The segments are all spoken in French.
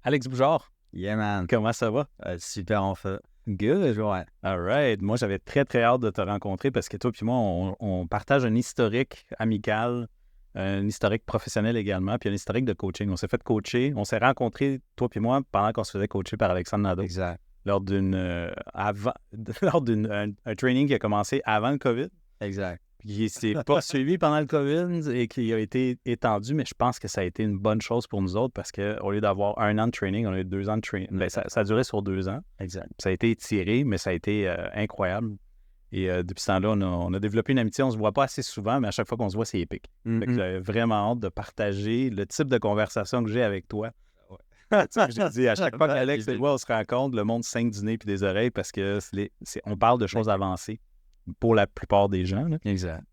Alex Boujard, Yeah, man. comment ça va? Super en feu. Good. Ouais. All right. Moi, j'avais très, très hâte de te rencontrer parce que toi et moi, on partage un historique amical, un historique professionnel également, puis un historique de coaching. On s'est fait coacher. On s'est rencontrés, toi et moi, pendant qu'on se faisait coacher par Alexandre Nadeau, Exact. lors d'un training qui a commencé avant le COVID, Exact. qui s'est poursuivi pendant le COVID et qui a été étendu, mais je pense que ça a été une bonne chose pour nous autres parce qu'au lieu d'avoir 1 an de training, on a eu 2 ans de training. Ben, ça a duré sur 2 ans. Exact. Ça a été étiré, mais ça a été incroyable. Et depuis ce temps-là, on a développé une amitié. On ne se voit pas assez souvent, mais à chaque fois qu'on se voit, c'est épique. Fait que j'avais vraiment hâte de partager le type de conversation que j'ai avec toi. Tu sais, j'ai dit, à chaque fois qu'Alex et moi, on se rencontre, le monde saigne du nez et des oreilles parce que on parle de choses avancées pour la plupart des gens. Là. Exact.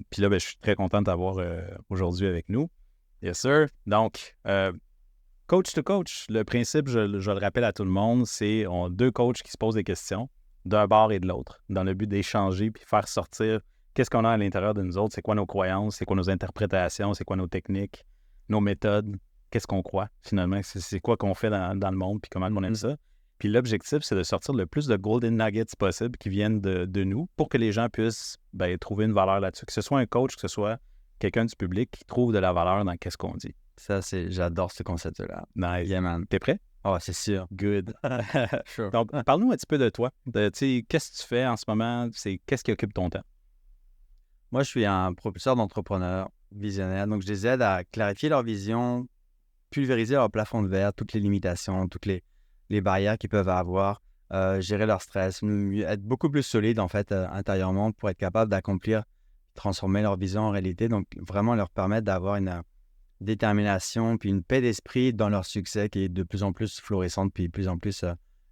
Puis là, ben, je suis très content de t'avoir aujourd'hui avec nous. Yes, sir. Donc, coach to coach, le principe, je le rappelle à tout le monde, c'est deux coachs qui se posent des questions d'un bord et de l'autre, dans le but d'échanger puis faire sortir qu'est-ce qu'on a à l'intérieur de nous autres, c'est quoi nos croyances, c'est quoi nos interprétations, c'est quoi nos techniques, nos méthodes, qu'est-ce qu'on croit finalement, c'est quoi qu'on fait dans le monde puis comment le monde aime ça. Puis l'objectif, c'est de sortir le plus de golden nuggets possible qui viennent de nous pour que les gens puissent trouver une valeur là-dessus. Que ce soit un coach, que ce soit quelqu'un du public qui trouve de la valeur dans qu'est-ce qu'on dit. J'adore ce concept-là. Nice. Yeah, man. T'es prêt? Oh, c'est sûr. Good. Sure. Donc, parle-nous un petit peu de toi. Qu'est-ce que tu fais en ce moment? Qu'est-ce qui occupe ton temps? Moi, je suis un propulseur d'entrepreneurs visionnaires. Donc, je les aide à clarifier leur vision, pulvériser leur plafond de verre, toutes les limitations, toutes les barrières qu'ils peuvent avoir, gérer leur stress, être beaucoup plus solide, en fait, intérieurement pour être capable d'accomplir, transformer leur vision en réalité. Donc, vraiment leur permettre d'avoir une détermination puis une paix d'esprit dans leur succès qui est de plus en plus florissante puis de plus en plus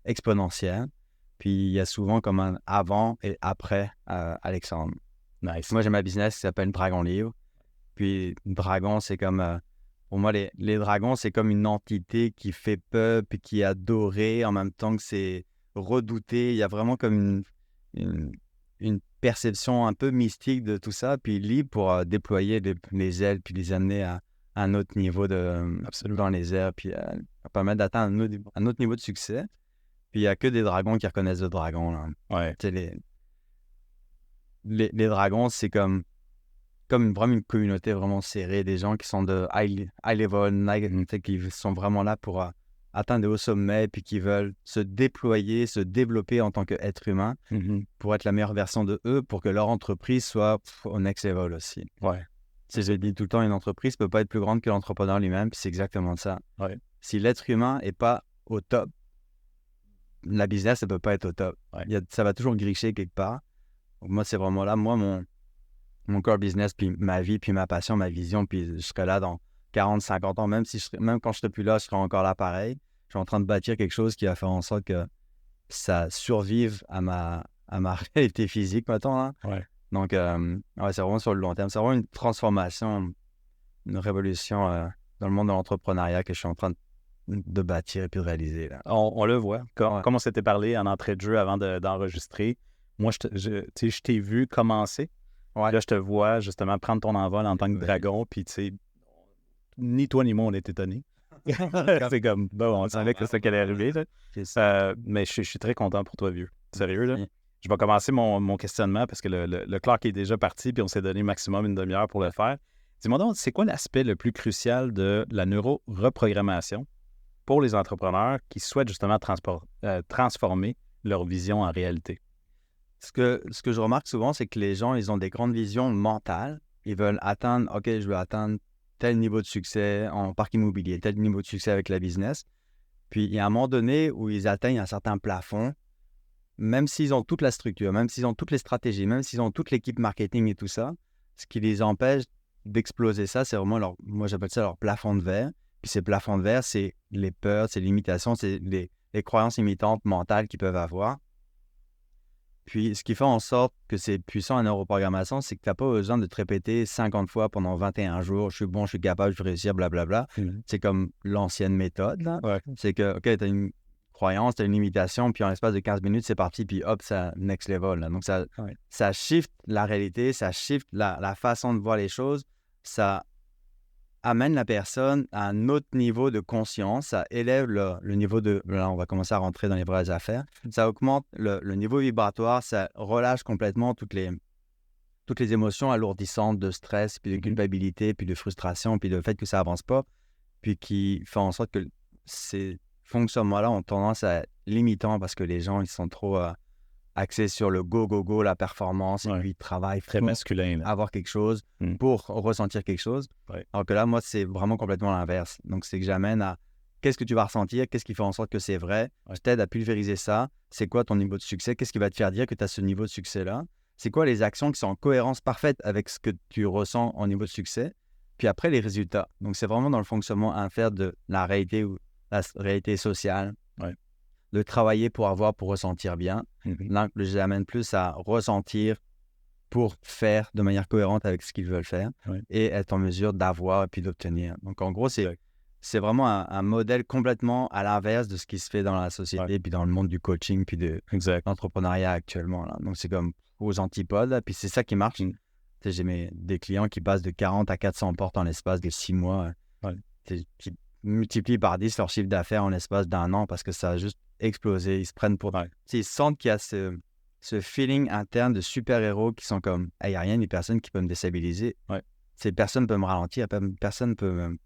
exponentielle. Puis il y a souvent comme un avant et après Alexandre. Nice. Moi, j'ai ma business qui s'appelle Dragon Livre. Puis Dragon, c'est comme... pour moi, les dragons, c'est comme une entité qui fait peur puis qui est adorée en même temps que c'est redouté. Il y a vraiment comme une perception un peu mystique de tout ça. Puis libre pour déployer les ailes puis les amener à un autre niveau dans les airs, puis permettre d'atteindre un autre niveau de succès. Puis il n'y a que des dragons qui reconnaissent le dragon. Là. Ouais. Tu sais, les dragons, c'est comme vraiment une communauté vraiment serrée, des gens qui sont de high level, qui sont vraiment là pour atteindre des hauts sommets, puis qui veulent se déployer, se développer en tant qu'être humain pour être la meilleure version de eux, pour que leur entreprise soit au next level aussi. Ouais. Je dis tout le temps, une entreprise ne peut pas être plus grande que l'entrepreneur lui-même, puis c'est exactement ça. Ouais. Si l'être humain n'est pas au top, la business ne peut pas être au top. Ouais. Ça va toujours gricher quelque part. Donc moi, c'est vraiment là. Moi, mon core business, puis ma vie, puis ma passion, ma vision, puis je serai là dans 40, 50 ans. Même quand je ne serai plus là, je serai encore là pareil. Je suis en train de bâtir quelque chose qui va faire en sorte que ça survive à ma réalité physique, mettons. Là. Ouais. Donc, c'est vraiment sur le long terme. C'est vraiment une transformation, une révolution dans le monde de l'entrepreneuriat que je suis en train de bâtir et puis de réaliser. Là. On le voit. Comme on s'était parlé en entrée de jeu avant d'enregistrer, moi, je t'ai vu commencer. Ouais. Là, je te vois justement prendre ton envol en tant que dragon, puis tu sais, ni toi ni moi, on est étonnés. C'est comme, bon, on savait que c'est ça qui allait arriver. Là. Mais je suis très content pour toi, vieux. Sérieux, là. Je vais commencer mon questionnement parce que le clock est déjà parti puis on s'est donné maximum une demi-heure pour le faire. Dis-moi donc, c'est quoi l'aspect le plus crucial de la neuroreprogrammation pour les entrepreneurs qui souhaitent justement transformer leur vision en réalité? Ce que je remarque souvent, c'est que les gens, ils ont des grandes visions mentales. Ils veulent atteindre, OK, je veux atteindre tel niveau de succès en parc immobilier, tel niveau de succès avec la business. Puis il y a un moment donné où ils atteignent un certain plafond. Même s'ils ont toute la structure, même s'ils ont toutes les stratégies, même s'ils ont toute l'équipe marketing et tout ça, ce qui les empêche d'exploser ça, c'est vraiment moi j'appelle ça leur plafond de verre. Puis ces plafonds de verre, c'est les peurs, c'est les limitations, c'est les croyances limitantes mentales qu'ils peuvent avoir. Puis ce qui fait en sorte que c'est puissant en neuroprogrammation, c'est que tu n'as pas besoin de te répéter 50 fois pendant 21 jours, je suis bon, je suis capable, je vais réussir, blablabla. C'est comme l'ancienne méthode. Là. Ouais. C'est que, OK, tu as une croyance, tu as une limitation, puis en l'espace de 15 minutes, c'est parti, puis hop, ça next level. Là. Donc, ça shift la réalité, ça shift la façon de voir les choses, ça amène la personne à un autre niveau de conscience, ça élève le niveau de... Là, on va commencer à rentrer dans les vraies affaires. Ça augmente le niveau vibratoire, ça relâche complètement toutes les émotions alourdissantes de stress, puis de culpabilité, puis de frustration, puis le fait que ça avance pas, puis qui fait en sorte que ces fonctionnements-là ont tendance à être limitants parce que les gens, ils sont trop axés sur le go, la performance, et puis ils travaillent Très pour masculin. Là. avoir quelque chose, pour ressentir quelque chose. Ouais. Alors que là, moi, c'est vraiment complètement l'inverse. Donc, c'est que j'amène à qu'est-ce que tu vas ressentir, qu'est-ce qui fait en sorte que c'est vrai. Je t'aide à pulvériser ça. C'est quoi ton niveau de succès? Qu'est-ce qui va te faire dire que tu as ce niveau de succès-là? C'est quoi les actions qui sont en cohérence parfaite avec ce que tu ressens en niveau de succès? Puis après, les résultats. Donc, c'est vraiment dans le fonctionnement interne de la réalité ou la réalité sociale. Ouais. De travailler pour ressentir bien. Là, je les amène plus à ressentir pour faire de manière cohérente avec ce qu'ils veulent faire et être en mesure d'avoir et puis d'obtenir. Donc, en gros, c'est vraiment un modèle complètement à l'inverse de ce qui se fait dans la société puis dans le monde du coaching puis de l'entrepreneuriat actuellement. Là. Donc, c'est comme aux antipodes. Là, puis c'est ça qui marche. J'ai des clients qui passent de 40 à 400 portes en l'espace de 6 mois. Qui multiplient par 10 leur chiffre d'affaires en l'espace d'un an parce que ça a juste explosé. Ils se prennent pour... Ils sentent qu'il y a ce feeling interne de super-héros qui sont comme « il n'y a rien, ni personne qui peut me déstabiliser. Personne ne peut me ralentir, personne ne peut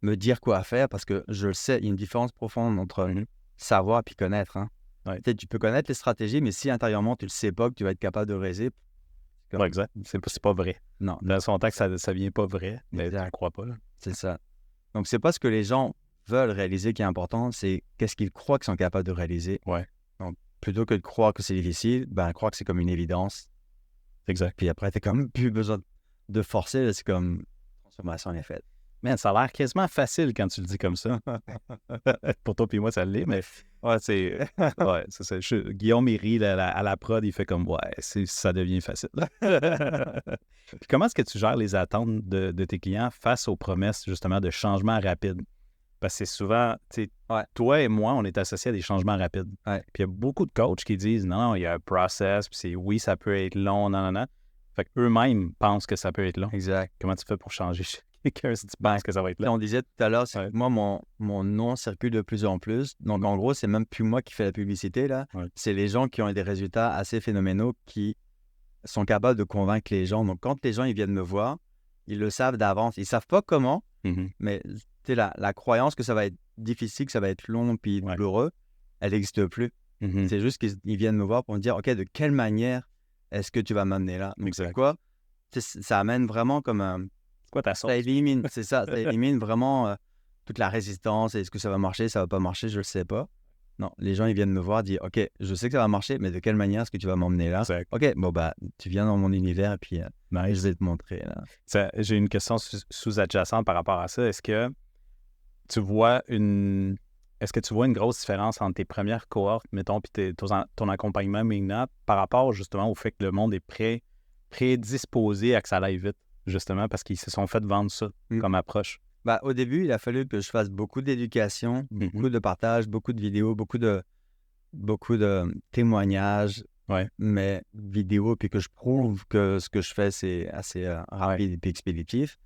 me dire quoi faire parce que je le sais. » Il y a une différence profonde entre savoir et puis connaître. Hein. Tu peux connaître les stratégies, mais si intérieurement, tu ne le sais pas, que tu vas être capable de réaliser... exact. C'est pas vrai. Non. Dans son temps que ça ne vient pas vrai, mais tu ne crois pas. Là. C'est ça. Donc, c'est pas ce que les gens veulent réaliser qui est important, c'est qu'est-ce qu'ils croient qu'ils sont capables de réaliser. Donc, plutôt que de croire que c'est difficile, croire que c'est comme une évidence. Exact. Puis après, tu n'as quand même plus besoin de forcer, là, c'est comme transformation est faite. Man, ça a l'air quasiment facile quand tu le dis comme ça. Pour toi puis moi, ça l'est, mais c'est ça. Guillaume Méry, à la prod, il fait comme ça devient facile. Puis comment est-ce que tu gères les attentes de tes clients face aux promesses, justement, de changements rapides? Parce que c'est souvent, toi et moi, on est associés à des changements rapides. Puis il y a beaucoup de coachs qui disent non, il y a un process, puis oui, ça peut être long, non. Fait qu'eux-mêmes pensent que ça peut être long. Exact. Comment tu fais pour changer quelqu'un si tu penses que ça va être long? On disait tout à l'heure, moi, mon nom circule de plus en plus. Donc, en gros, c'est même plus moi qui fais la publicité, là. C'est les gens qui ont des résultats assez phénoménaux qui sont capables de convaincre les gens. Donc, quand les gens ils viennent me voir, ils le savent d'avance. Ils ne savent pas comment, mais la croyance que ça va être difficile, que ça va être long puis douloureux, elle n'existe plus. C'est juste qu'ils viennent me voir pour me dire, OK, de quelle manière est-ce que tu vas m'amener là? Donc, c'est quoi? Ça amène vraiment comme un... Quoi ta sauce? Ça élimine, c'est ça. Ça élimine vraiment toute la résistance. Est-ce que ça va marcher? Ça va pas marcher? Je le sais pas. Non, les gens, ils viennent me voir et disent, OK, je sais que ça va marcher, mais de quelle manière est-ce que tu vas m'emmener là? Exact. OK, bon, tu viens dans mon univers et puis je vais te montrer. Là. J'ai une question sous-adjacente par rapport à ça. Est-ce que tu vois une grosse différence entre tes premières cohortes, mettons, puis ton accompagnement Mignat par rapport justement au fait que le monde est prédisposé à que ça aille vite, justement, parce qu'ils se sont fait vendre ça comme approche? Au début, il a fallu que je fasse beaucoup d'éducation, beaucoup de partage, beaucoup de vidéos, beaucoup de témoignages, mais vidéos, puis que je prouve que ce que je fais, c'est assez rapide et expéditif.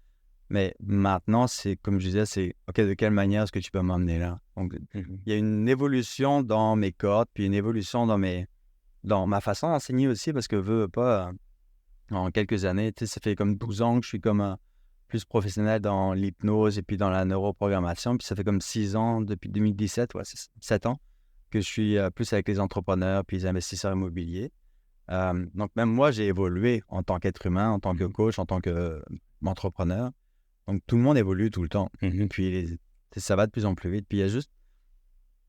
Mais maintenant, c'est comme je disais, c'est OK, de quelle manière est-ce que tu peux m'emmener là? Donc, il y a une évolution dans mes codes, puis une évolution dans ma façon d'enseigner aussi, parce que veux pas, en quelques années, ça fait comme 12 ans que je suis comme plus professionnel dans l'hypnose et puis dans la neuroprogrammation. Puis ça fait comme 6 ans, depuis 2017, 7 ans, que je suis plus avec les entrepreneurs puis les investisseurs immobiliers. Donc, même moi, j'ai évolué en tant qu'être humain, en tant que coach, en tant qu'entrepreneur. Donc, tout le monde évolue tout le temps. Puis, ça va de plus en plus vite. Puis, il y a juste...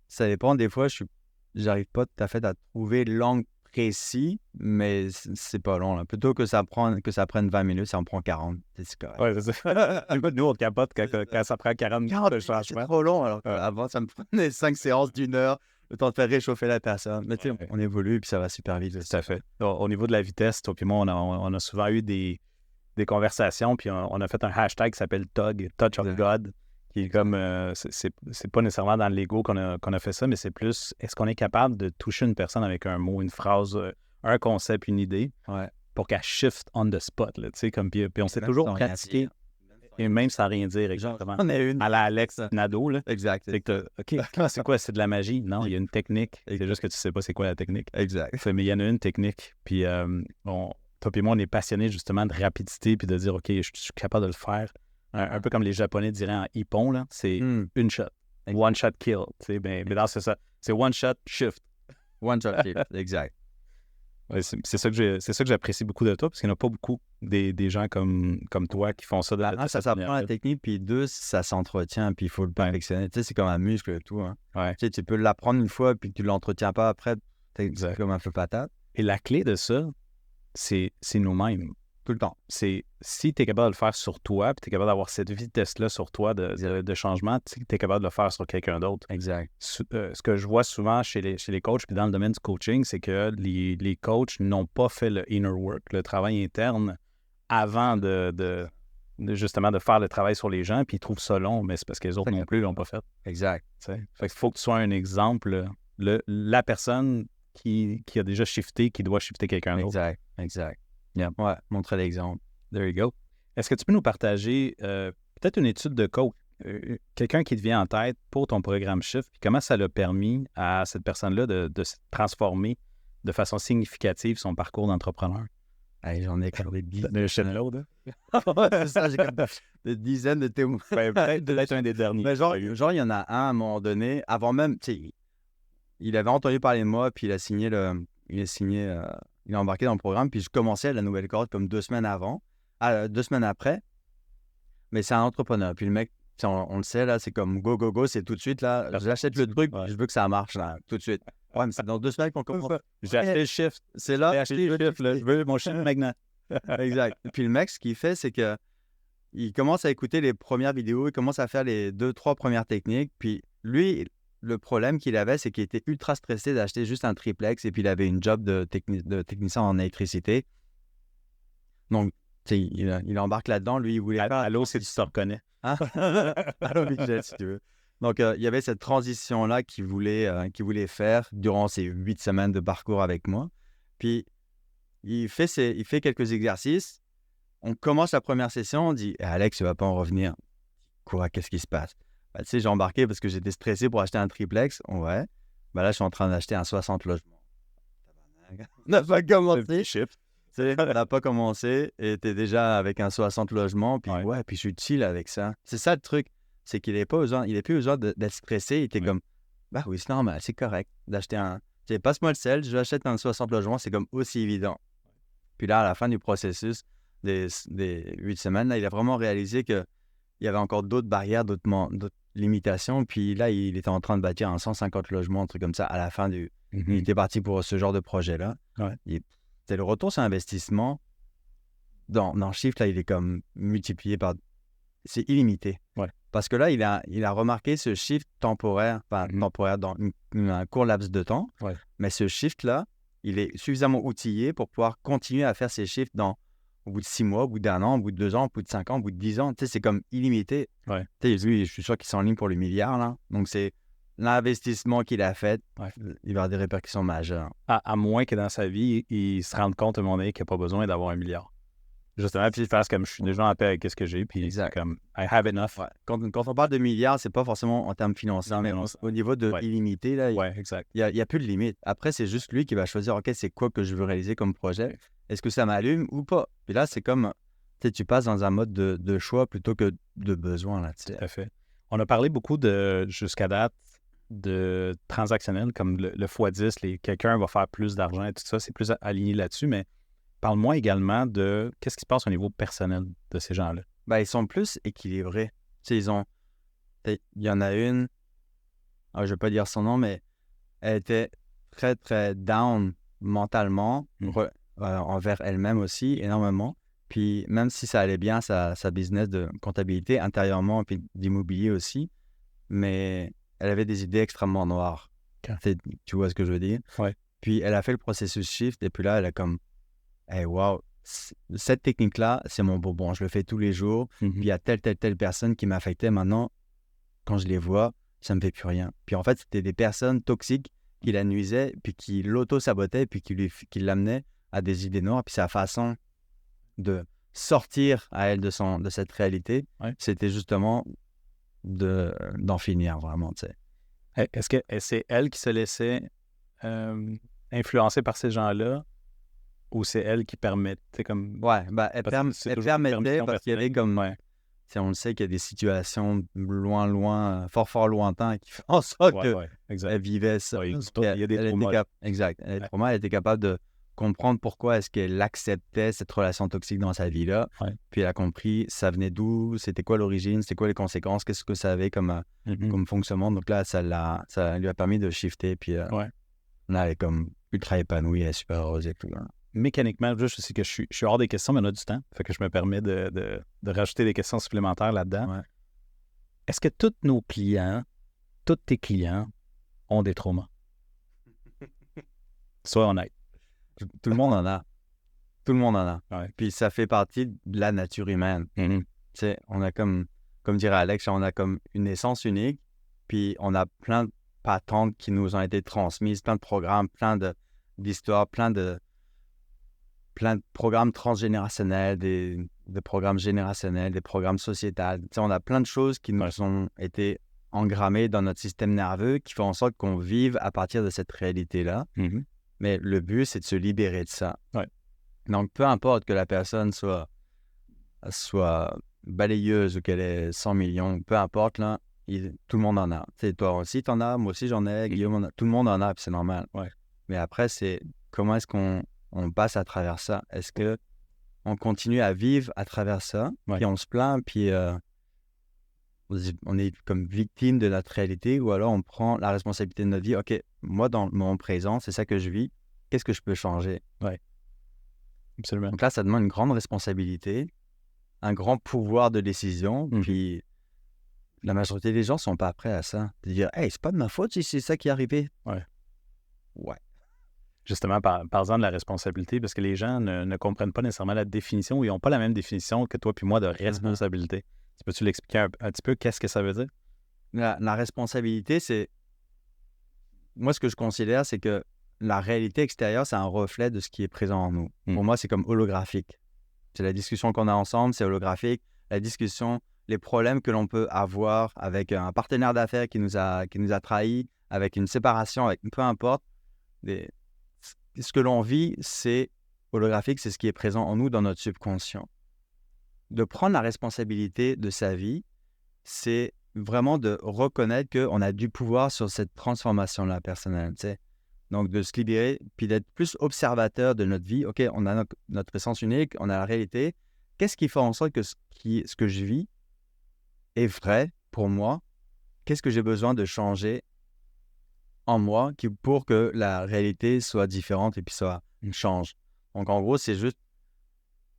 Ça dépend. Des fois, j'arrive pas tout à fait à trouver l'angle précis, mais c'est pas long. Là. Plutôt que ça prenne 20 minutes, ça en prend 40. C'est correct. Oui, c'est ça. Nous, on capote quand ça prend 40 minutes de changement. C'est trop long. Alors avant, ça me prenait 5 séances d'1 heure, le temps de faire réchauffer la personne. Mais tu sais, on évolue puis ça va super vite. Tout à fait. Au niveau de la vitesse, toi et moi, on a souvent eu des conversations, puis on a fait un hashtag qui s'appelle TUG, Touch of God, qui est comme, c'est pas nécessairement dans l'ego qu'on a fait ça, mais c'est plus, est-ce qu'on est capable de toucher une personne avec un mot, une phrase, un concept, une idée, pour qu'elle shift on the spot, là, tu sais, comme, puis on s'est toujours pratiqué. Et même sans rien dire, exactement. On a une. À la Alex Nadeau, là. Exact. C'est que OK, c'est quoi? C'est de la magie? Non, il y a une technique. C'est juste que tu sais pas c'est quoi la technique. Exact. Mais il y en a une technique. Puis toi et moi, on est passionnés justement de rapidité puis de dire OK, je suis capable de le faire. Un peu comme les Japonais diraient en ippon, là. C'est une shot. One shot kill. Mais là, c'est ça. C'est one shot shift. One shot kill. Exact. Ouais, c'est ça que j'apprécie beaucoup de toi, parce qu'il n'y en a pas beaucoup des gens comme toi qui font ça. Ça s'apprend la technique, puis deux, ça s'entretient, puis il faut le perfectionner. Tu sais, c'est comme un muscle et tout. Hein. Ouais. Tu sais, tu peux l'apprendre une fois, puis tu ne l'entretiens pas après, c'est comme un peu patate. Et la clé de ça, c'est nous-mêmes. Tout le temps. C'est si tu es capable de le faire sur toi, puis tu es capable d'avoir cette vitesse-là sur toi de changement, tu es capable de le faire sur quelqu'un d'autre. Exact. Ce que je vois souvent chez les coachs, puis dans le domaine du coaching, c'est que les coachs n'ont pas fait le inner work, le travail interne, avant justement de faire le travail sur les gens, puis ils trouvent ça long, mais c'est parce que les autres non plus ne l'ont pas fait. Exact. Fait qu'il faut que tu sois un exemple, la personne qui a déjà shifté, qui doit shifter quelqu'un d'autre. Exact. Yeah. Ouais, montrer l'exemple. There you go. Est-ce que tu peux nous partager peut-être une étude de coach, quelqu'un qui te vient en tête pour ton programme Shift, puis comment ça l'a permis à cette personne-là de se transformer de façon significative son parcours d'entrepreneur? Hey, j'en ai quand même De shitload, c'est ça, j'ai comme des dizaines de témoins. Peut-être un des derniers. Mais genre, il y en a un à un moment donné, avant même, tu sais, il avait entendu parler de moi, puis il a embarqué dans le programme, puis je commençais la nouvelle cohorte comme 2 semaines avant, 2 semaines après. Mais c'est un entrepreneur. Puis le mec, on le sait, là, c'est comme go, go, go, c'est tout de suite, là. J'achète le truc, je veux que ça marche, là, tout de suite. Ouais, mais c'est dans 2 semaines qu'on commence. J'ai acheté le shift. C'est là. J'ai acheté le shift, là. Je veux mon shift maintenant. Exact. Puis le mec, ce qu'il fait, c'est que il commence à écouter les premières vidéos, il commence à faire les 2-3 premières techniques. Puis lui, le problème qu'il avait, c'est qu'il était ultra stressé d'acheter juste un triplex et puis il avait une job de technicien en électricité. Donc, tu sais, il embarque là-dedans. Lui, il voulait faire... Allô, si tu te reconnais. Hein? Allô, Michel, si tu veux. Donc, il y avait cette transition-là qu'il voulait faire durant ces 8 semaines de parcours avec moi. Puis, il fait quelques exercices. On commence la première session, on dit « Alex, tu vas pas en revenir. » Quoi? Qu'est-ce qui se passe? Tu sais, j'ai embarqué parce que j'étais stressé pour acheter un triplex. Ouais. Là, je suis en train d'acheter un 60 logements. On n'a pas commencé. On n'a pas commencé et tu es déjà avec un 60 logements. Puis puis je suis chill avec ça. C'est ça le truc. C'est qu'il n'avait plus besoin d'être stressé. Il était comme, bah oui, c'est normal, c'est correct d'acheter un... Tu sais, passe-moi le sel, je vais acheter un 60 logements. C'est comme aussi évident. Puis là, à la fin du processus des 8 semaines, là, il a vraiment réalisé qu'il y avait encore d'autres barrières, d'autres limitations. Puis là, il était en train de bâtir un 150 logements, un truc comme ça, à la fin du... Il était parti pour ce genre de projet-là. C'est le retour sur investissement. Dans Shift, là, il est comme multiplié par... C'est illimité. Parce que là, il a remarqué ce shift temporaire, temporaire dans un court laps de temps. Mais ce shift-là, il est suffisamment outillé pour pouvoir continuer à faire ces shifts au bout de 6 mois, au bout d'1 an, au bout de 2 ans, au bout de 5 ans, au bout de 10 ans. Tu sais, c'est comme illimité. Tu sais, lui, je suis sûr qu'il s'enligne pour le milliard, là. Donc, c'est l'investissement qu'il a fait. Il va avoir des répercussions majeures. À moins que dans sa vie, il se rende compte à un moment donné qu'il n'a pas besoin d'avoir 1 milliard. Justement, puis il fasse comme je suis déjà en paix avec ce que j'ai, puis comme I have enough. Quand on parle de milliards, c'est pas forcément en termes financiers, mais au niveau de illimité, là, exact. Il y a plus de limite. Après, c'est juste lui qui va choisir, OK, c'est quoi que je veux réaliser comme projet? Est-ce que ça m'allume ou pas? Puis là, c'est comme, tu passes dans un mode de choix plutôt que de besoin, là. Tout à fait. On a parlé beaucoup jusqu'à date, de transactionnel, comme le x10, quelqu'un va faire plus d'argent et tout ça, c'est plus aligné là-dessus, mais parle-moi également de qu'est-ce qui se passe au niveau personnel de ces gens-là. Ils sont plus équilibrés. Tu sais, il y en a une, je ne vais pas dire son nom, mais elle était très, très down mentalement, envers elle-même aussi, énormément. Puis même si ça allait bien, sa business de comptabilité, intérieurement, puis d'immobilier aussi, mais elle avait des idées extrêmement noires. Tu vois ce que je veux dire? Puis elle a fait le processus shift, et puis là, elle a comme... Hey, wow, cette technique-là, c'est mon bonbon. Je le fais tous les jours. Puis il y a telle personne qui m'affectait. Maintenant, quand je les vois, ça ne me fait plus rien. Puis en fait, c'était des personnes toxiques qui la nuisaient, puis qui l'auto-sabotaient, puis qui l'amenaient à des idées noires. Puis sa façon de sortir à elle de cette réalité, Ouais. c'était justement d'en finir vraiment, tu sais. Est-ce que c'est elle qui se laissait influencer par ces gens-là ou c'est elle qui permettait comme... Ouais, bah, elle Parce que c'est toujours une permettait permission parce qu'il y avait personnelle. comme, Ouais, tu sais, on le sait qu'il y a des situations loin, fort lointain qui font en sorte ouais, exact. qu'elle vivait ça. Ouais, Parce il y a des elle était traumas, là. exact. Elle Ouais. elle était capable de comprendre pourquoi est-ce qu'elle acceptait cette relation toxique dans sa vie-là. Ouais. Puis elle a compris ça venait d'où, c'était quoi l'origine, c'était quoi les conséquences, qu'est-ce que ça avait comme fonctionnement. Donc là, ça lui a permis de shifter. Puis Ouais. là, elle est comme ultra épanouie, elle est super heureuse et tout, là. Mécaniquement, juste, je sais que je suis hors des questions, mais on a du temps. Fait que je me permets de rajouter des questions supplémentaires là-dedans. Ouais. Est-ce que tous tes clients ont des traumas? Sois honnête. Tout le monde en a. Tout le monde en a. Ouais. Puis ça fait partie de la nature humaine. Mhm. Tu sais, on a comme dirait Alex, on a comme une essence unique, puis on a plein de patentes qui nous ont été transmises, plein de programmes, plein d'histoires, plein de programmes transgénérationnels, des programmes générationnels, des programmes sociétals. Tu sais, on a plein de choses qui nous ont été engrammées dans notre système nerveux qui font en sorte qu'on vive à partir de cette réalité-là. Mhm. Mais le but, c'est de se libérer de ça. Ouais. Donc, peu importe que la personne soit balayeuse ou qu'elle ait 100 millions, peu importe, là, tout le monde en a. Tu sais, toi aussi, t'en as, moi aussi, j'en ai, Guillaume en a, tout le monde en a, puis c'est normal. Ouais. Mais après, c'est comment est-ce qu'on passe à travers ça? Est-ce qu'on continue à vivre à travers ça, puis on se plaint, puis on est comme victime de notre réalité, ou alors on prend la responsabilité de notre vie. OK, moi, dans mon présent, c'est ça que je vis. Qu'est-ce que je peux changer? Ouais. Absolument. Donc là, ça demande une grande responsabilité, un grand pouvoir de décision, puis la majorité des gens ne sont pas prêts à ça. De dire, hey, c'est pas de ma faute si c'est ça qui est arrivé. Ouais. Ouais. Justement, parlant de la responsabilité, parce que les gens ne comprennent pas nécessairement la définition ou ils n'ont pas la même définition que toi puis moi de responsabilité. Tu peux-tu l'expliquer un petit peu, qu'est-ce que ça veut dire? La responsabilité, c'est... Moi, ce que je considère, c'est que la réalité extérieure, c'est un reflet de ce qui est présent en nous. Pour moi, c'est comme holographique. C'est la discussion qu'on a ensemble, c'est holographique. La discussion, les problèmes que l'on peut avoir avec un partenaire d'affaires qui nous a trahis, avec une séparation, avec peu importe. Ce que l'on vit, c'est holographique, c'est ce qui est présent en nous dans notre subconscient. De prendre la responsabilité de sa vie, c'est vraiment de reconnaître qu'on a du pouvoir sur cette transformation-là personnelle, tu sais. Donc, de se libérer, puis d'être plus observateur de notre vie. OK, on a notre essence unique, on a la réalité. Qu'est-ce qui fait en sorte que ce que je vis est vrai pour moi? Qu'est-ce que j'ai besoin de changer en moi pour que la réalité soit différente et puis soit change? Donc, en gros, c'est juste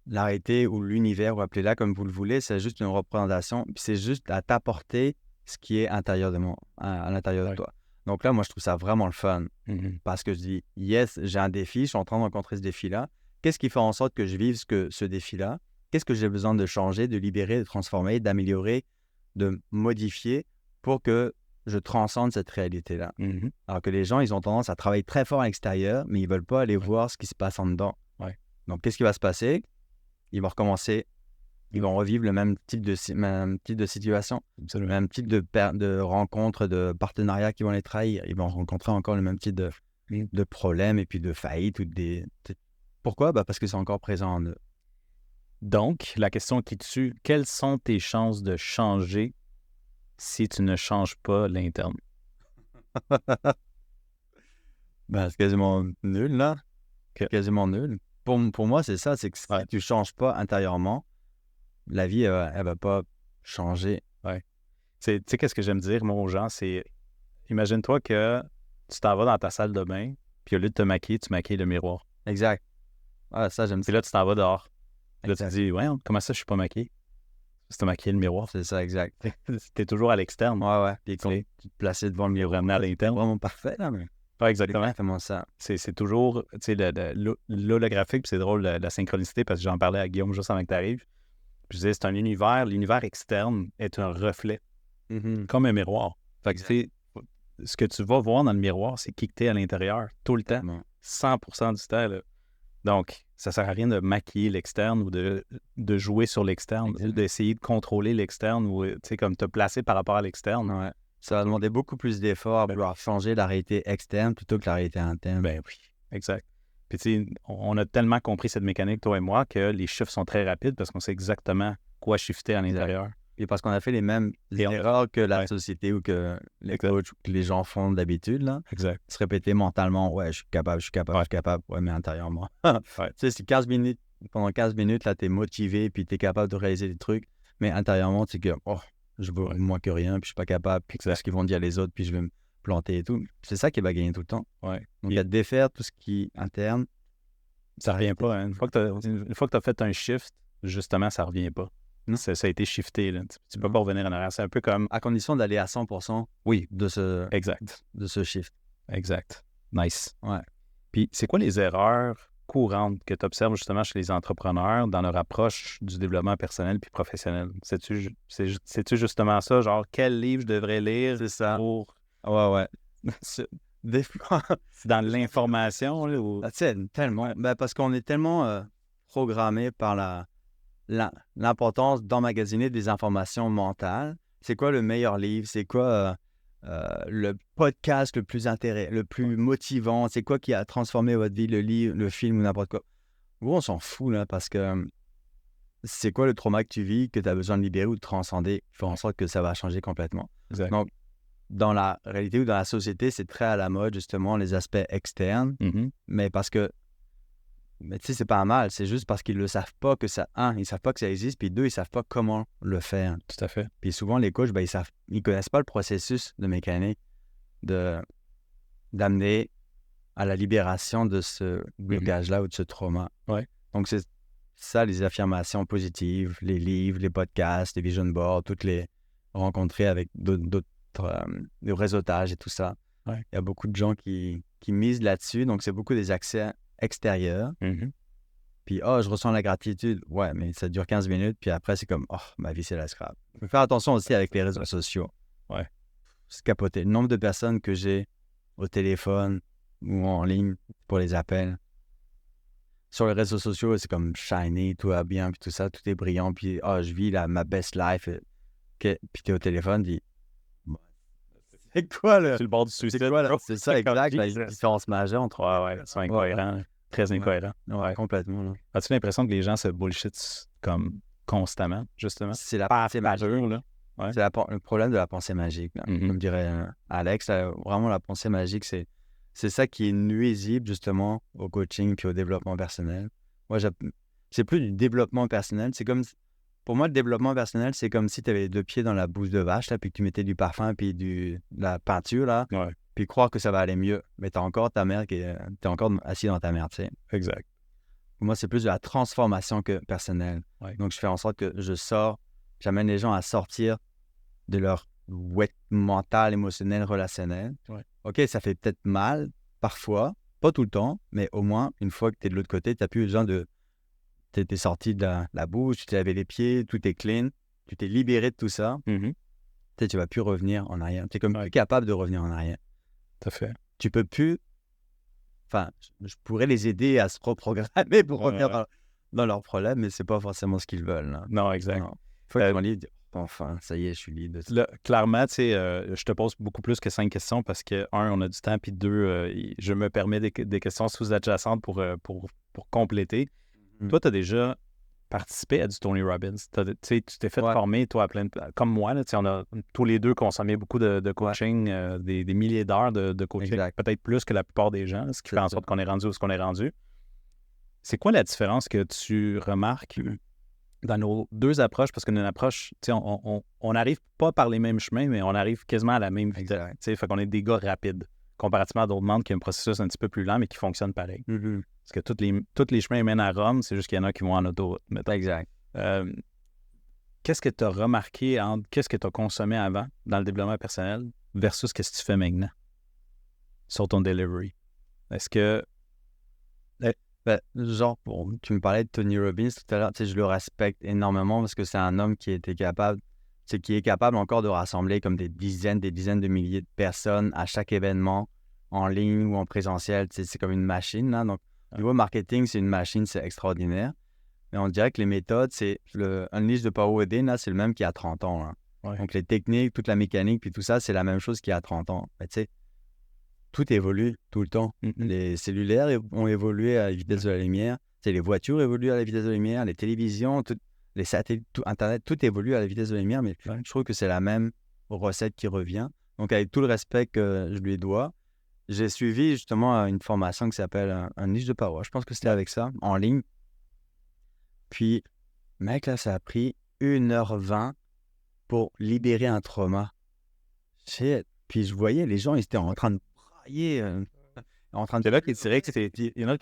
la réalité ou l'univers, ou appelez-la comme vous le voulez, c'est juste une représentation. Puis c'est juste à t'apporter ce qui est à l'intérieur de toi. Donc là, moi, je trouve ça vraiment le fun. Parce que je dis, yes, j'ai un défi, je suis en train de rencontrer ce défi-là. Qu'est-ce qui fait en sorte que je vive ce défi-là? Qu'est-ce que j'ai besoin de changer, de libérer, de transformer, d'améliorer, de modifier pour que je transcende cette réalité-là? Alors que les gens, ils ont tendance à travailler très fort à l'extérieur, mais ils ne veulent pas aller voir ce qui se passe en dedans. Donc, qu'est-ce qui va se passer? Ils vont recommencer. Ils vont revivre le même type de situation, le même type de rencontres, de partenariats qui vont les trahir. Ils vont rencontrer encore le même type de problèmes et puis de faillites. Pourquoi? Parce que c'est encore présent en eux. Donc, la question qui tue, quelles sont tes chances de changer si tu ne changes pas l'interne? C'est quasiment nul, là. Quasiment nul. Pour moi, c'est ça. C'est que si tu ne changes pas intérieurement, la vie, elle va pas changer. Ouais. Tu sais, qu'est-ce que j'aime dire, moi, aux gens, c'est... Imagine-toi que tu t'en vas dans ta salle de bain, puis au lieu de te maquiller, tu maquilles le miroir. Exact. Ah, ça, j'aime ça. Puis là, tu t'en vas dehors. Là, tu te dis, ouais, comment ça, je suis pas maquillé? C'est maquiller le miroir. C'est ça, exact. T'es toujours à l'externe. Ouais. Puis quand tu te placer devant le miroir, vraiment à l'interne. Vraiment parfait, là, mais... Ouais, exactement. Exactement ça. C'est toujours, tu sais, l'holographique, puis c'est drôle, la synchronicité, parce que j'en parlais à Guillaume juste avant que tu arrives. Puis je disais, c'est un univers, l'univers externe est un reflet, comme un miroir. Fait que ce que tu vas voir dans le miroir, c'est qui que t'es à l'intérieur, tout le temps, 100% du temps. Là. Donc, ça ne sert à rien de maquiller l'externe ou de jouer sur l'externe, ou d'essayer de contrôler l'externe ou comme te placer par rapport à l'externe. Ouais. Ça va demander beaucoup plus d'efforts à vouloir changer la réalité externe plutôt que la réalité interne. Ben oui, exact. Puis tu sais, on a tellement compris cette mécanique, toi et moi, que les chiffres sont très rapides parce qu'on sait exactement quoi shifter à l'intérieur. Et parce qu'on a fait les mêmes erreurs que la société ou que les coachs ou que les gens font d'habitude, là. Exact. Se répéter mentalement, ouais, je suis capable, ouais, mais intérieurement. Ouais. Tu sais, c'est 15 minutes, pendant 15 minutes, là, t'es motivé, puis t'es capable de réaliser des trucs, mais intérieurement, c'est que, je veux moins que rien, puis je suis pas capable, puis c'est ce qu'ils vont dire les autres, puis je vais me planter et tout. C'est ça qui va gagner tout le temps. Ouais. Donc, il y a de défaire tout ce qui est interne. Ça revient pas. Hein. Une fois que tu as fait un shift, justement, ça revient pas. Ça a été shifté. Là. Tu peux pas revenir en arrière. C'est un peu comme... À condition d'aller à 100% de ce shift. Exact. Nice. Ouais. Puis, c'est quoi les erreurs courantes que tu observes justement chez les entrepreneurs dans leur approche du développement personnel puis professionnel? C'est-tu justement ça? Genre, quel livre je devrais lire pour... Ouais. Des fois... C'est dans l'information, là, ou... Tu sais, tellement. Ben, parce qu'on est tellement programmé par l'importance d'emmagasiner des informations mentales. C'est quoi le meilleur livre? C'est quoi le podcast le plus motivant? C'est quoi qui a transformé votre vie, le livre, le film ou n'importe quoi? Gros, on s'en fout, là, parce que c'est quoi le trauma que tu vis, que tu as besoin de libérer ou de transcender? Il faut en sorte que ça va changer complètement. Exact. Donc, dans la réalité ou dans la société, c'est très à la mode, justement, les aspects externes. Mais parce que, tu sais, c'est pas un mal. C'est juste parce qu'ils ne savent pas que ça... ils savent pas que ça existe. Puis deux, ils savent pas comment le faire. Tout à fait. Puis souvent, les coachs, ils connaissent pas le processus de mécanique d'amener à la libération de ce blocage-là ou de ce trauma. Ouais. Donc, c'est ça, les affirmations positives, les livres, les podcasts, les vision boards, toutes les rencontrer avec d'autres le réseautage et tout ça. Ouais. Il y a beaucoup de gens qui misent là-dessus. Donc, c'est beaucoup des accès extérieurs. Puis, je ressens la gratitude. Ouais, mais ça dure 15 minutes. Puis après, c'est comme, ma vie, c'est la scrap. Il faut faire attention aussi avec les réseaux sociaux. Ouais. C'est capoté. Le nombre de personnes que j'ai au téléphone ou en ligne pour les appels. Sur les réseaux sociaux, c'est comme shiny, tout va bien, puis tout ça, tout est brillant. Puis, je vis ma best life. Puis, t'es au téléphone, puis c'est quoi le... Sur le bord du suicide. C'est ça, exact. La différence majeure entre... Ouais, c'est incohérent. Ouais. Très incohérent. Ouais, complètement. Là. As-tu l'impression que les gens se bullshit comme constamment, justement? C'est la pensée magique. Là. Ouais. C'est le problème de la pensée magique. Là. Comme dirait Alex, vraiment la pensée magique, c'est ça qui est nuisible, justement, au coaching puis au développement personnel. Moi, c'est plus du développement personnel. C'est comme... Pour moi, le développement personnel, c'est comme si tu avais les 2 pieds dans la bouse de vache, là, puis que tu mettais du parfum puis de la peinture, là, puis croire que ça va aller mieux. Mais t'as encore ta mère t'es encore assis dans ta mère, tu sais. Exact. Pour moi, c'est plus de la transformation que personnelle. Ouais. Donc, je fais en sorte que j'amène les gens à sortir de leur wet mental, émotionnel, relationnel. Ouais. OK, ça fait peut-être mal, parfois, pas tout le temps, mais au moins, une fois que tu es de l'autre côté, tu n'as plus besoin de... Tu étais sorti de la bouche, tu t'es lavé les pieds, tout est clean, tu t'es libéré de tout ça. Tu ne vas plus revenir en arrière. Tu es comme plus capable de revenir en arrière. Tout à fait. Tu peux plus... Enfin, je pourrais les aider à se reprogrammer pour revenir dans leurs problèmes, mais c'est pas forcément ce qu'ils veulent. Là. Non, exact. Il faut qu'ils soient libres. Enfin, ça y est, je suis libre. Là, clairement, tu sais, je te pose beaucoup plus que 5 questions parce que, 1, on a du temps, puis 2, je me permets des questions sous-adjacentes pour compléter. Toi, tu as déjà participé à du Tony Robbins. Tu t'es fait former, toi, à plein de... Comme moi, là, on a tous les deux consommé beaucoup de coaching, des milliers d'heures de coaching, peut-être plus que la plupart des gens, ce qui fait en sorte qu'on est rendu où ce qu'on est rendu. C'est quoi la différence que tu remarques dans nos 2 approches? Parce qu'une approche, on n'arrive pas par les mêmes chemins, mais on arrive quasiment à la même vitesse. Fait qu'on est des gars rapides, comparativement à d'autres mondes qui ont un processus un petit peu plus lent, mais qui fonctionne pareil. Parce que tous les chemins mènent à Rome, c'est juste qu'il y en a qui vont en autoroute. Exact. Qu'est-ce que tu as remarqué qu'est-ce que tu as consommé avant dans le développement personnel versus qu'est-ce que tu fais maintenant sur ton delivery? Est-ce que... tu me parlais de Tony Robbins tout à l'heure, je le respecte énormément parce que c'est un homme qui est capable encore de rassembler comme des dizaines de milliers de personnes à chaque événement, en ligne ou en présentiel. C'est comme une machine, là. Donc, Niveau marketing, c'est une machine, c'est extraordinaire. Mais on dirait que les méthodes, c'est Unleash the Power Within, là, c'est le même qu'il y a 30 ans. Là. Ouais. Donc, les techniques, toute la mécanique, puis tout ça, c'est la même chose qu'il y a 30 ans. Mais tu sais, tout évolue tout le temps. Les cellulaires ont évolué à la vitesse de la lumière. Tu sais, les voitures évoluent à la vitesse de la lumière, les télévisions, les satellites, Internet, tout évolue à la vitesse de la lumière. Mais je trouve que c'est la même recette qui revient. Donc, avec tout le respect que je lui dois, j'ai suivi justement une formation qui s'appelle Unleash the Power. Je pense que c'était avec ça, en ligne. Puis, mec, là, ça a pris 1h20 pour libérer un trauma. Shit. Puis, je voyais les gens, ils étaient en train de brailler. Il y en a qui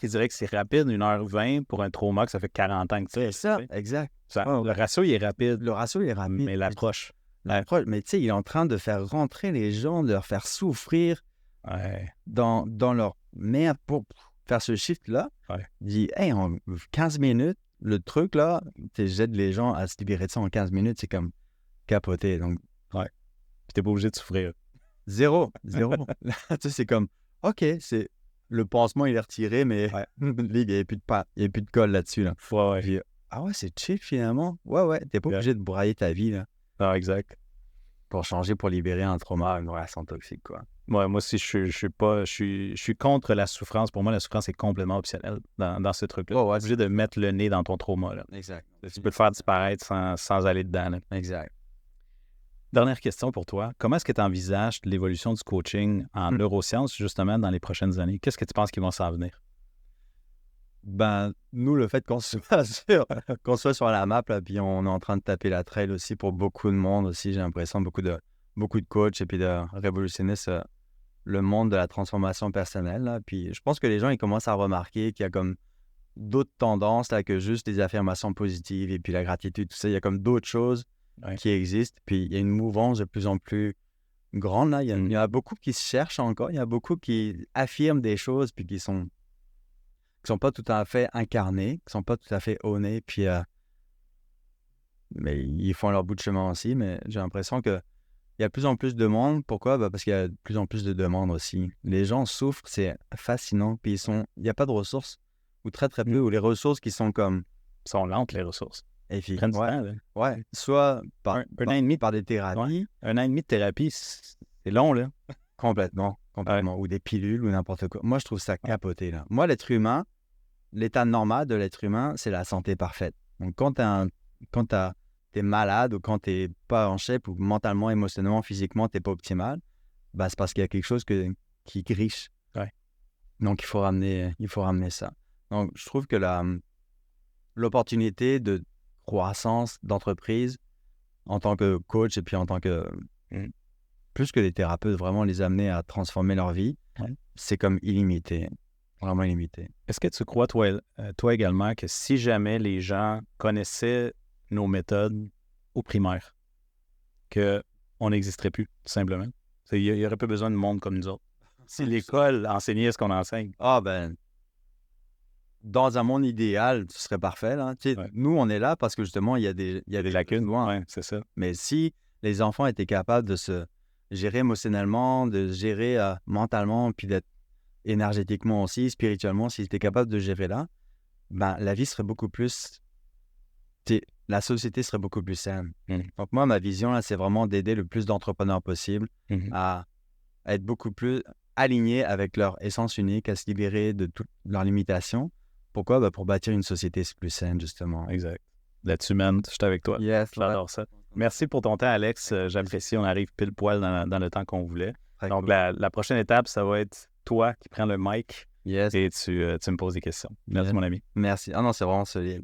diraient que c'est rapide, 1h20 pour un trauma que ça fait 40 ans que tu sais. C'est ça, exact. Le ratio, il est rapide. Le ratio, il est rapide. Mais l'approche. Mais tu sais, il est en train de faire rentrer les gens, de leur faire souffrir dans leur merde pour faire ce shift-là. Il dit, hey, en 15 minutes, le truc là, j'aide les gens à se libérer de ça en 15 minutes, c'est comme capoter. Donc, puis t'es pas obligé de souffrir. Zéro. Tu sais, c'est comme, OK, c'est le pansement, il est retiré, mais il n'y a plus de colle là-dessus. Là. Puis, ah ouais, c'est chill finalement. Ouais, t'es pas obligé de brailler ta vie là. Non, exact. Pour changer, pour libérer un trauma, une relation toxique, quoi. Ouais, moi aussi, je suis contre la souffrance. Pour moi, la souffrance est complètement optionnelle dans ce truc-là. Tu es obligé de mettre le nez dans ton trauma. Là. Exact. Tu peux le faire disparaître sans aller dedans. Là. Exact. Dernière question pour toi. Comment est-ce que tu envisages l'évolution du coaching en neurosciences, justement, dans les prochaines années? Qu'est-ce que tu penses qu'ils vont s'en venir? Ben, nous, le fait qu'on soit sur la map, là, puis on est en train de taper la trail aussi pour beaucoup de monde aussi, j'ai l'impression, beaucoup de coachs et puis de révolutionner le monde de la transformation personnelle. Là. Puis je pense que les gens, ils commencent à remarquer qu'il y a comme d'autres tendances là, que juste les affirmations positives et puis la gratitude, tout ça. Il y a comme d'autres choses qui existent. Puis il y a une mouvance de plus en plus grande. Là. Il y a beaucoup qui se cherchent encore. Il y a beaucoup qui affirment des choses puis qui sont pas tout à fait incarnés, qui sont pas tout à fait honnêtes. Puis mais ils font leur bout de chemin aussi. Mais j'ai l'impression que il y a de plus en plus de monde. Pourquoi? Parce qu'il y a de plus en plus de demandes aussi. Les gens souffrent, c'est fascinant. Puis il n'y a pas de ressources, ou très très peu, ou les ressources qui sont comme... sont lentes, les ressources. Et puis, prennent du temps, là. Ouais, soit par un an et demi par des thérapies. Un an et demi de thérapie, c'est long, là. Complètement. Ou des pilules, ou n'importe quoi. Moi, je trouve ça capoté, là. Moi, l'être humain, l'état normal de l'être humain, c'est la santé parfaite. Donc, quand t'es malade ou quand t'es pas en shape ou mentalement, émotionnellement, physiquement, t'es pas optimal, bah, c'est parce qu'il y a quelque chose qui griche. Donc, il faut ramener ça. Donc, je trouve que l'opportunité de croissance d'entreprise en tant que coach et puis en tant que... plus que les thérapeutes, vraiment les amener à transformer leur vie, c'est comme illimité. Vraiment illimité. Est-ce que tu crois, toi également, que si jamais les gens connaissaient nos méthodes au primaire, qu'on n'existerait plus, tout simplement? Il n'y aurait pas besoin de monde comme nous autres. Si l'école enseignait ce qu'on enseigne. Ah ben, dans un monde idéal, ce serait parfait. Là. Nous, on est là parce que justement, il y a des lacunes. C'est ça. Mais si les enfants étaient capables de se gérer émotionnellement, de se gérer mentalement, puis d'être énergétiquement aussi, spirituellement, s'ils étaient capables de gérer là, ben, la vie serait beaucoup plus... la société serait beaucoup plus saine. Donc moi, ma vision, là, c'est vraiment d'aider le plus d'entrepreneurs possible à être beaucoup plus alignés avec leur essence unique, à se libérer de toutes leurs limitations. Pourquoi? Ben, pour bâtir une société plus saine, justement. Exact. Là-dessus, man, je suis avec toi. Yes, j'adore ça. Merci pour ton temps, Alex. J'apprécie. On arrive pile poil dans le temps qu'on voulait. Donc, cool. la prochaine étape, ça va être toi qui prends le mic et tu me poses des questions. Merci, mon ami. Merci. Ah non, c'est vraiment solide.